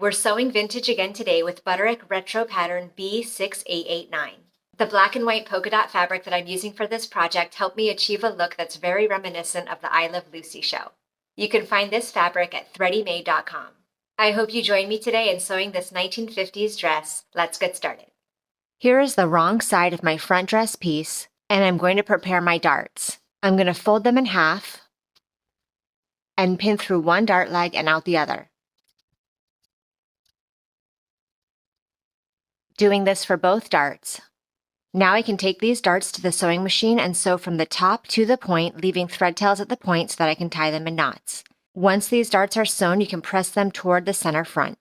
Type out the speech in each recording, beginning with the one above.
We're sewing vintage again today with Butterick Retro Pattern B6889. The black and white polka dot fabric that I'm using for this project helped me achieve a look that's very reminiscent of the I Love Lucy show. You can find this fabric at threadymade.com. I hope you join me today in sewing this 1950s dress. Let's get started. Here is the wrong side of my front dress piece, and I'm going to prepare my darts. I'm going to fold them in half and pin through one dart leg and out the other. Doing this for both darts. Now I can take these darts to the sewing machine and sew from the top to the point, leaving thread tails at the point so that I can tie them in knots. Once these darts are sewn, you can press them toward the center front.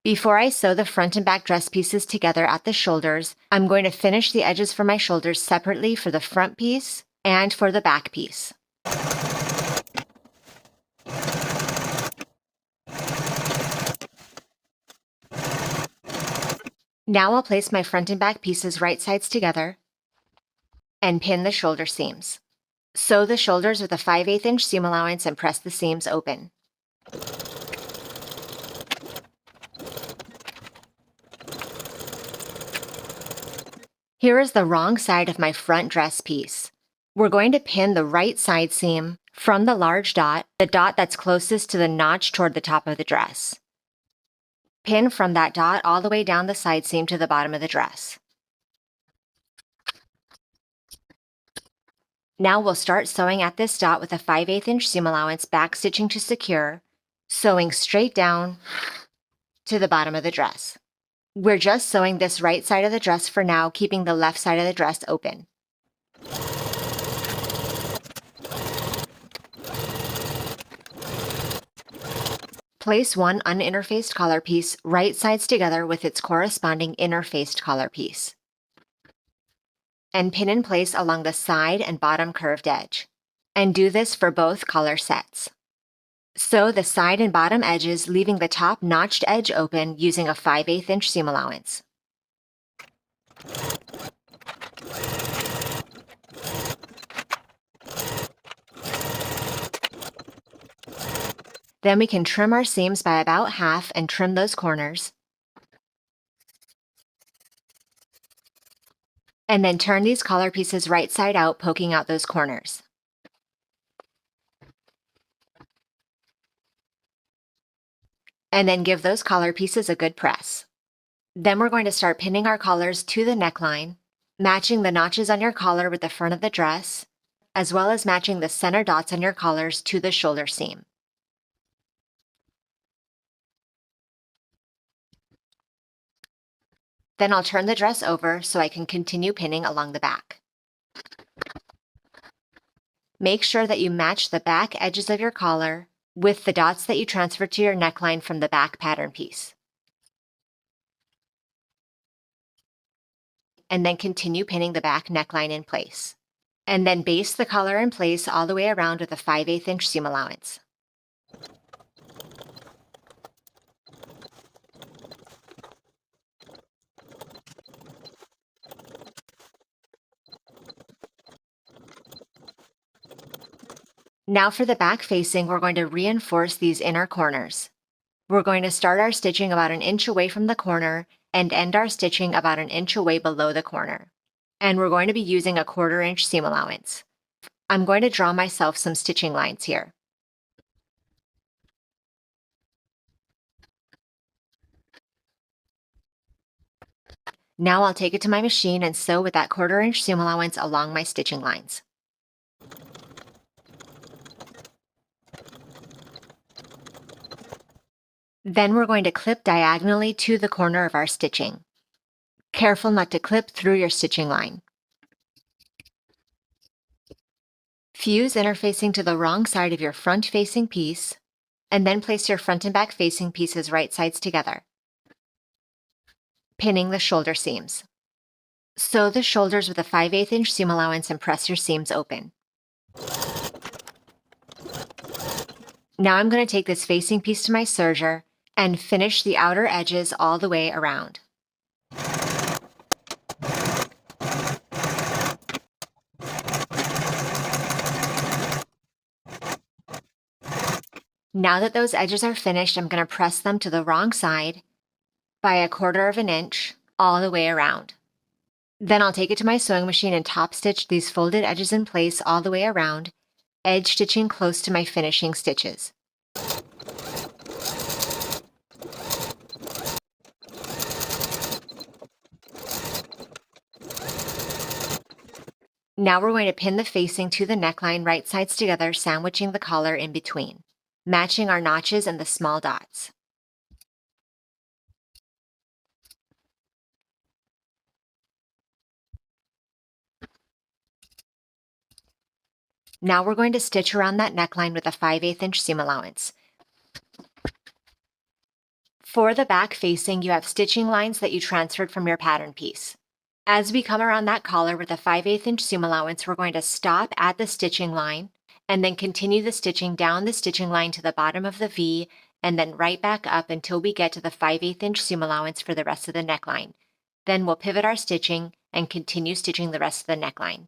Before I sew the front and back dress pieces together at the shoulders, I'm going to finish the edges for my shoulders separately for the front piece and for the back piece. Now I'll place my front and back pieces right sides together and pin the shoulder seams. Sew the shoulders with a 5/8 inch seam allowance and press the seams open. Here is the wrong side of my front dress piece. We're going to pin the right side seam from the large dot, the dot that's closest to the notch toward the top of the dress. Pin from that dot all the way down the side seam to the bottom of the dress. Now we'll start sewing at this dot with a 5/8 inch seam allowance, back stitching to secure, sewing straight down to the bottom of the dress. We're just sewing this right side of the dress for now, keeping the left side of the dress open. Place one uninterfaced collar piece right sides together with its corresponding interfaced collar piece, and pin in place along the side and bottom curved edge. And do this for both collar sets. Sew the side and bottom edges, leaving the top notched edge open using a 5/8 inch seam allowance. Then we can trim our seams by about half and trim those corners. And then turn these collar pieces right side out, poking out those corners. And then give those collar pieces a good press. Then we're going to start pinning our collars to the neckline, matching the notches on your collar with the front of the dress, as well as matching the center dots on your collars to the shoulder seam. Then I'll turn the dress over so I can continue pinning along the back. Make sure that you match the back edges of your collar with the dots that you transfer to your neckline from the back pattern piece. And then continue pinning the back neckline in place. And then baste the collar in place all the way around with a 5/8 inch seam allowance. Now for the back facing, we're going to reinforce these inner corners. We're going to start our stitching about 1 inch away from the corner and end our stitching about 1 inch away below the corner. And we're going to be using a 1/4 inch seam allowance. I'm going to draw myself some stitching lines here. Now I'll take it to my machine and sew with that 1/4 inch seam allowance along my stitching lines. Then we're going to clip diagonally to the corner of our stitching. Careful not to clip through your stitching line. Fuse interfacing to the wrong side of your front-facing piece, and then place your front and back facing pieces right sides together, pinning the shoulder seams. Sew the shoulders with a 5/8 inch seam allowance and press your seams open. Now I'm going to take this facing piece to my serger and finish the outer edges all the way around. Now that those edges are finished, I'm going to press them to the wrong side by 1/4 inch all the way around. Then I'll take it to my sewing machine and top stitch these folded edges in place all the way around, edge stitching close to my finishing stitches. Now we're going to pin the facing to the neckline right sides together, sandwiching the collar in between, matching our notches and the small dots. Now we're going to stitch around that neckline with a 5/8 inch seam allowance. For the back facing, you have stitching lines that you transferred from your pattern piece. As we come around that collar with a 5/8 inch seam allowance, we're going to stop at the stitching line and then continue the stitching down the stitching line to the bottom of the V and then right back up until we get to the 5/8 inch seam allowance for the rest of the neckline. Then we'll pivot our stitching and continue stitching the rest of the neckline.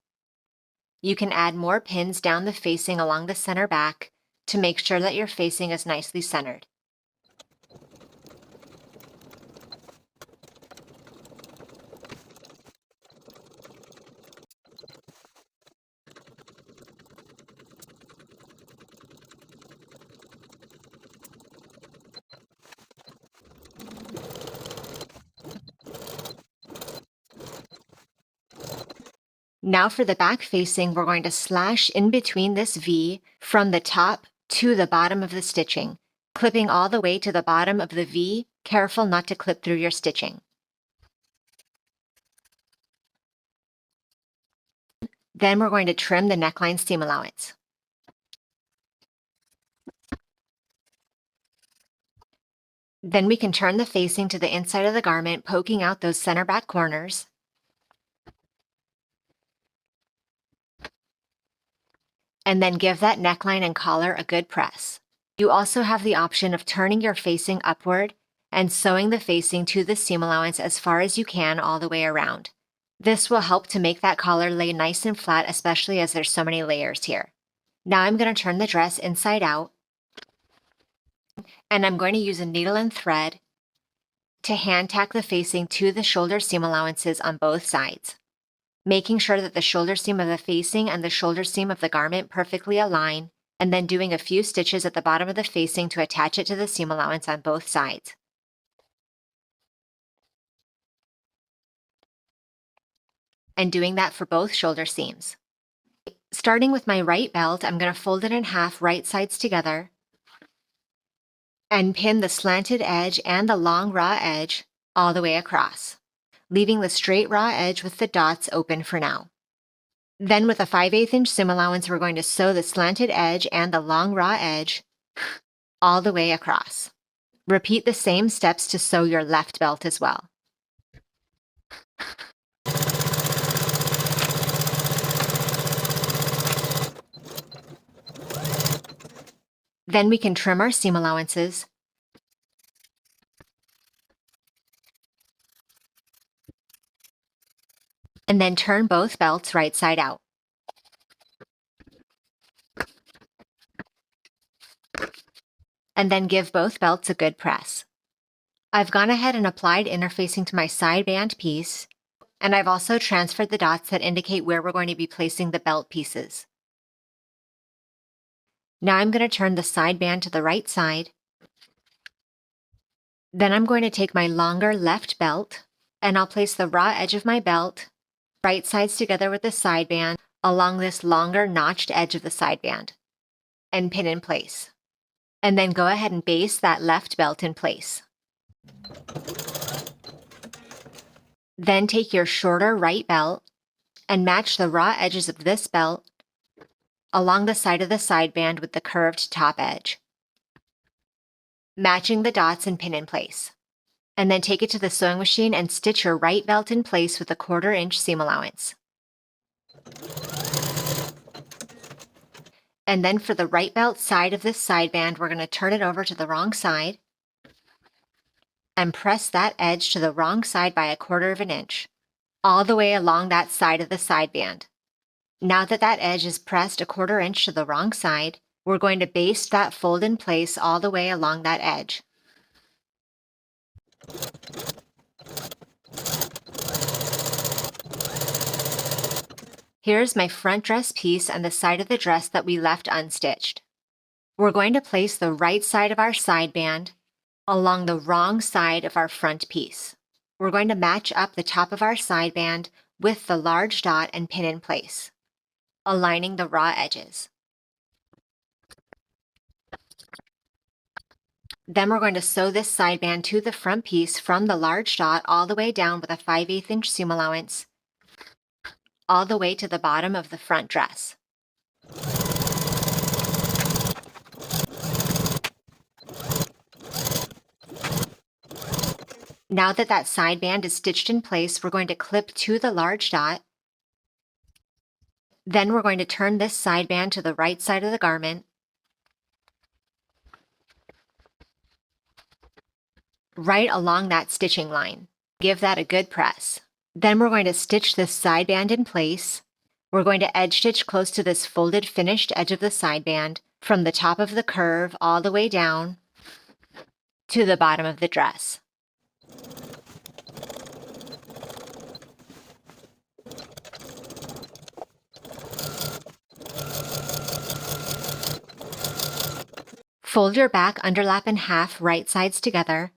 You can add more pins down the facing along the center back to make sure that your facing is nicely centered. Now for the back facing, we're going to slash in between this V from the top to the bottom of the stitching, clipping all the way to the bottom of the V, careful not to clip through your stitching. Then we're going to trim the neckline seam allowance. Then we can turn the facing to the inside of the garment, poking out those center back corners. And then give that neckline and collar a good press. You also have the option of turning your facing upward and sewing the facing to the seam allowance as far as you can all the way around. This will help to make that collar lay nice and flat, especially as there's so many layers here. Now I'm going to turn the dress inside out, and I'm going to use a needle and thread to hand tack the facing to the shoulder seam allowances on both sides, making sure that the shoulder seam of the facing and the shoulder seam of the garment perfectly align, and then doing a few stitches at the bottom of the facing to attach it to the seam allowance on both sides. And doing that for both shoulder seams. Starting with my right belt, I'm going to fold it in half right sides together and pin the slanted edge and the long raw edge all the way across, leaving the straight raw edge with the dots open for now. Then with a 5/8 inch seam allowance, we're going to sew the slanted edge and the long raw edge all the way across. Repeat the same steps to sew your left belt as well. Then we can trim our seam allowances and then turn both belts right side out. And then give both belts a good press. I've gone ahead and applied interfacing to my side band piece, and I've also transferred the dots that indicate where we're going to be placing the belt pieces. Now I'm going to turn the side band to the right side. Then I'm going to take my longer left belt, and I'll place the raw edge of my belt right sides together with the side band along this longer notched edge of the side band and pin in place. And then go ahead and base that left belt in place. Then take your shorter right belt and match the raw edges of this belt along the side of the side band with the curved top edge, matching the dots and pin in place. And then take it to the sewing machine and stitch your right belt in place with a 1/4 inch seam allowance. And then for the right belt side of this side band, we're going to turn it over to the wrong side and press that edge to the wrong side by 1/4 inch, all the way along that side of the side band. Now that that edge is pressed 1/4 inch to the wrong side, we're going to baste that fold in place all the way along that edge. Here's my front dress piece and the side of the dress that we left unstitched. We're going to place the right side of our side band along the wrong side of our front piece. We're going to match up the top of our side band with the large dot and pin in place, aligning the raw edges. Then we're going to sew this side band to the front piece from the large dot all the way down with a 5/8 inch seam allowance, all the way to the bottom of the front dress. Now that that side band is stitched in place, we're going to clip to the large dot. Then we're going to turn this side band to the right side of the garment, right along that stitching line. Give that a good press. Then we're going to stitch this side band in place. We're going to edge stitch close to this folded finished edge of the side band from the top of the curve all the way down to the bottom of the dress. Fold your back underlap in half, right sides together,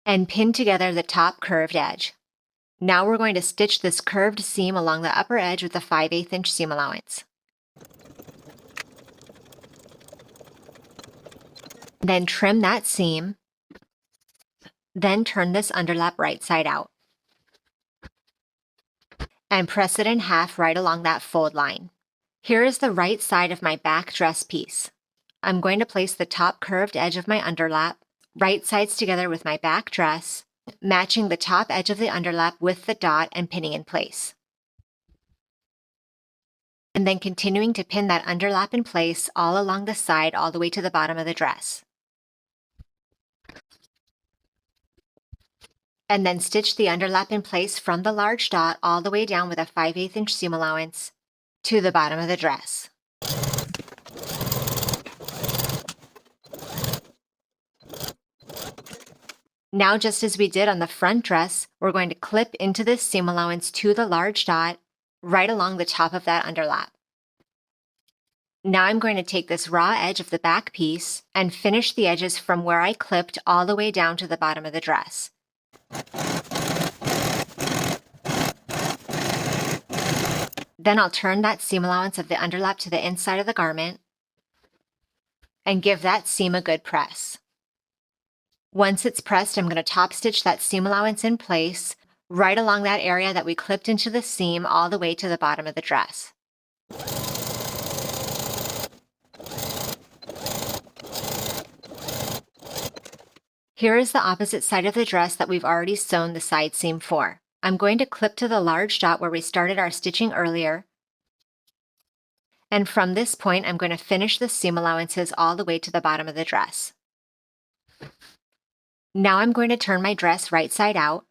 and pin together the top curved edge. Now we're going to stitch this curved seam along the upper edge with a 5/8 inch seam allowance. Then trim that seam. Then turn this underlap right side out. And press it in half right along that fold line. Here is the right side of my back dress piece. I'm going to place the top curved edge of my underlap, right sides together with my back dress, matching the top edge of the underlap with the dot and pinning in place. And then continuing to pin that underlap in place all along the side all the way to the bottom of the dress. And then stitch the underlap in place from the large dot all the way down with a 5/8 inch seam allowance to the bottom of the dress. Now, just as we did on the front dress, we're going to clip into this seam allowance to the large dot right along the top of that underlap. Now I'm going to take this raw edge of the back piece and finish the edges from where I clipped all the way down to the bottom of the dress. Then I'll turn that seam allowance of the underlap to the inside of the garment and give that seam a good press. Once it's pressed, I'm going to top stitch that seam allowance in place right along that area that we clipped into the seam all the way to the bottom of the dress. Here is the opposite side of the dress that we've already sewn the side seam for. I'm going to clip to the large dot where we started our stitching earlier. And from this point, I'm going to finish the seam allowances all the way to the bottom of the dress. Now I'm going to turn my dress right side out,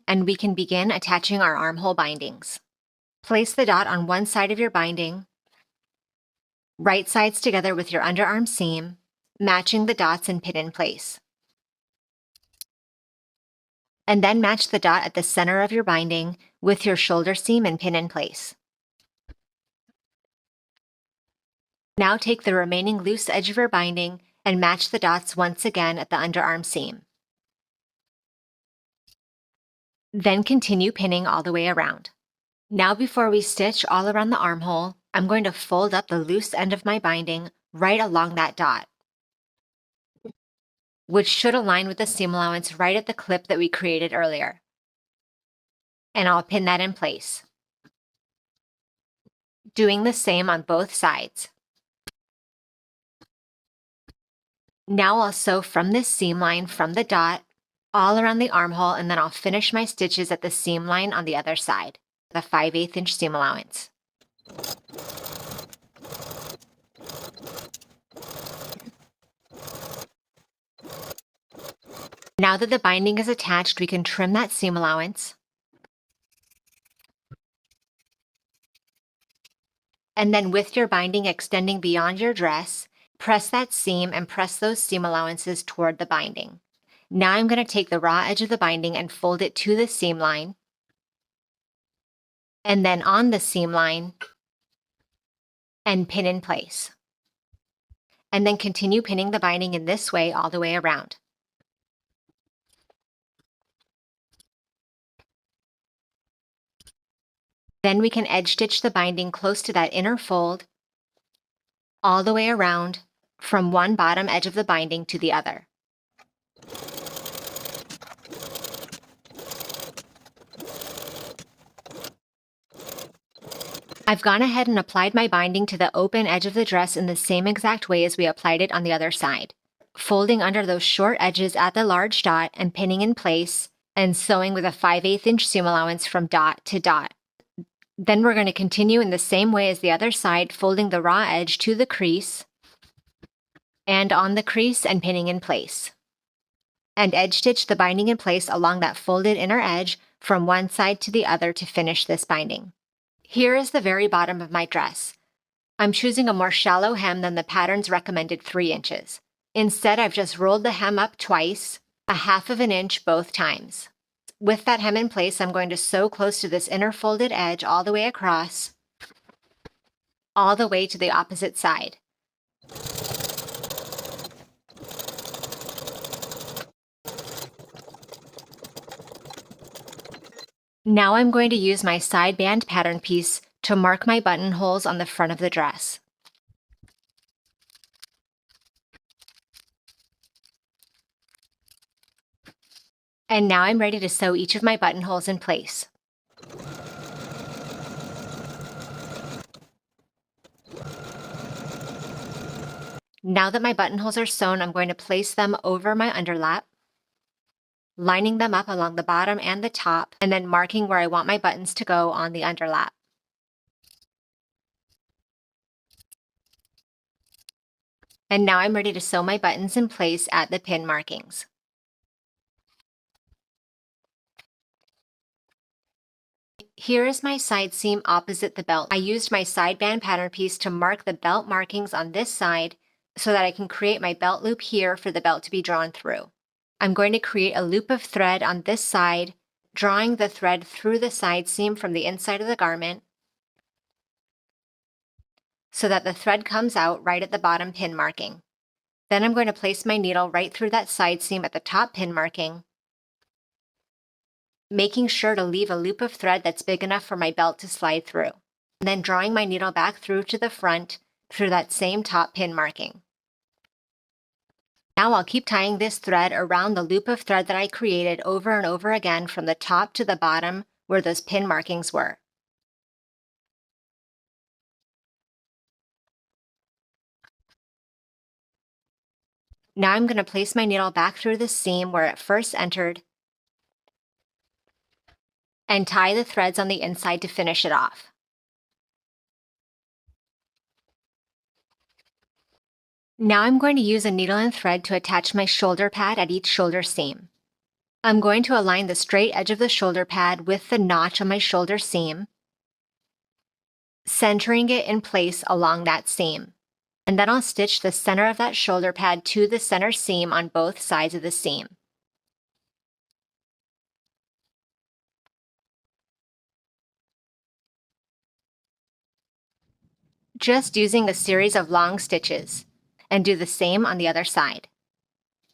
and we can begin attaching our armhole bindings. Place the dot on one side of your binding, right sides together with your underarm seam, matching the dots and pin in place. And then match the dot at the center of your binding with your shoulder seam and pin in place. Now take the remaining loose edge of your binding and match the dots once again at the underarm seam. Then continue pinning all the way around. Now before we stitch all around the armhole, I'm going to fold up the loose end of my binding right along that dot, which should align with the seam allowance right at the clip that we created earlier. And I'll pin that in place. Doing the same on both sides. Now I'll sew from this seam line from the dot all around the armhole, and then I'll finish my stitches at the seam line on the other side, the 5/8 inch seam allowance. Now that the binding is attached, we can trim that seam allowance And then with your binding extending beyond your dress, press that seam and press those seam allowances toward the binding. Now I'm going to take the raw edge of the binding and fold it to the seam line, and then on the seam line, and pin in place. And then continue pinning the binding in this way all the way around. Then we can edge stitch the binding close to that inner fold all the way around from one bottom edge of the binding to the other. I've gone ahead and applied my binding to the open edge of the dress in the same exact way as we applied it on the other side, folding under those short edges at the large dot and pinning in place and sewing with a 5/8 inch seam allowance from dot to dot. Then we're going to continue in the same way as the other side, folding the raw edge to the crease and on the crease and pinning in place. And edge stitch the binding in place along that folded inner edge from one side to the other to finish this binding. Here is the very bottom of my dress. I'm choosing a more shallow hem than the pattern's recommended 3 inches. Instead, I've just rolled the hem up twice, 1/2 inch both times. With that hem in place, I'm going to sew close to this inner folded edge all the way across, all the way to the opposite side. Now I'm going to use my side band pattern piece to mark my buttonholes on the front of the dress. And now I'm ready to sew each of my buttonholes in place. Now that my buttonholes are sewn, I'm going to place them over my underlap, lining them up along the bottom and the top, and then marking where I want my buttons to go on the underlap. And now I'm ready to sew my buttons in place at the pin markings. Here is my side seam opposite the belt. I used my side band pattern piece to mark the belt markings on this side so that I can create my belt loop here for the belt to be drawn through. I'm going to create a loop of thread on this side, drawing the thread through the side seam from the inside of the garment so that the thread comes out right at the bottom pin marking. Then I'm going to place my needle right through that side seam at the top pin marking, making sure to leave a loop of thread that's big enough for my belt to slide through, and then drawing my needle back through to the front through that same top pin marking. Now I'll keep tying this thread around the loop of thread that I created over and over again from the top to the bottom where those pin markings were. Now I'm going to place my needle back through the seam where it first entered and tie the threads on the inside to finish it off. Now I'm going to use a needle and thread to attach my shoulder pad at each shoulder seam. I'm going to align the straight edge of the shoulder pad with the notch on my shoulder seam, centering it in place along that seam. And then I'll stitch the center of that shoulder pad to the center seam on both sides of the seam. Just using a series of long stitches, and do the same on the other side.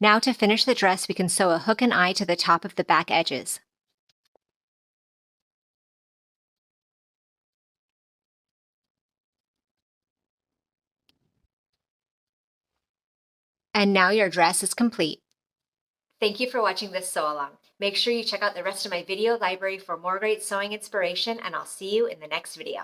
Now to finish the dress, we can sew a hook and eye to the top of the back edges. And now your dress is complete. Thank you for watching this sew along. Make sure you check out the rest of my video library for more great sewing inspiration, and I'll see you in the next video.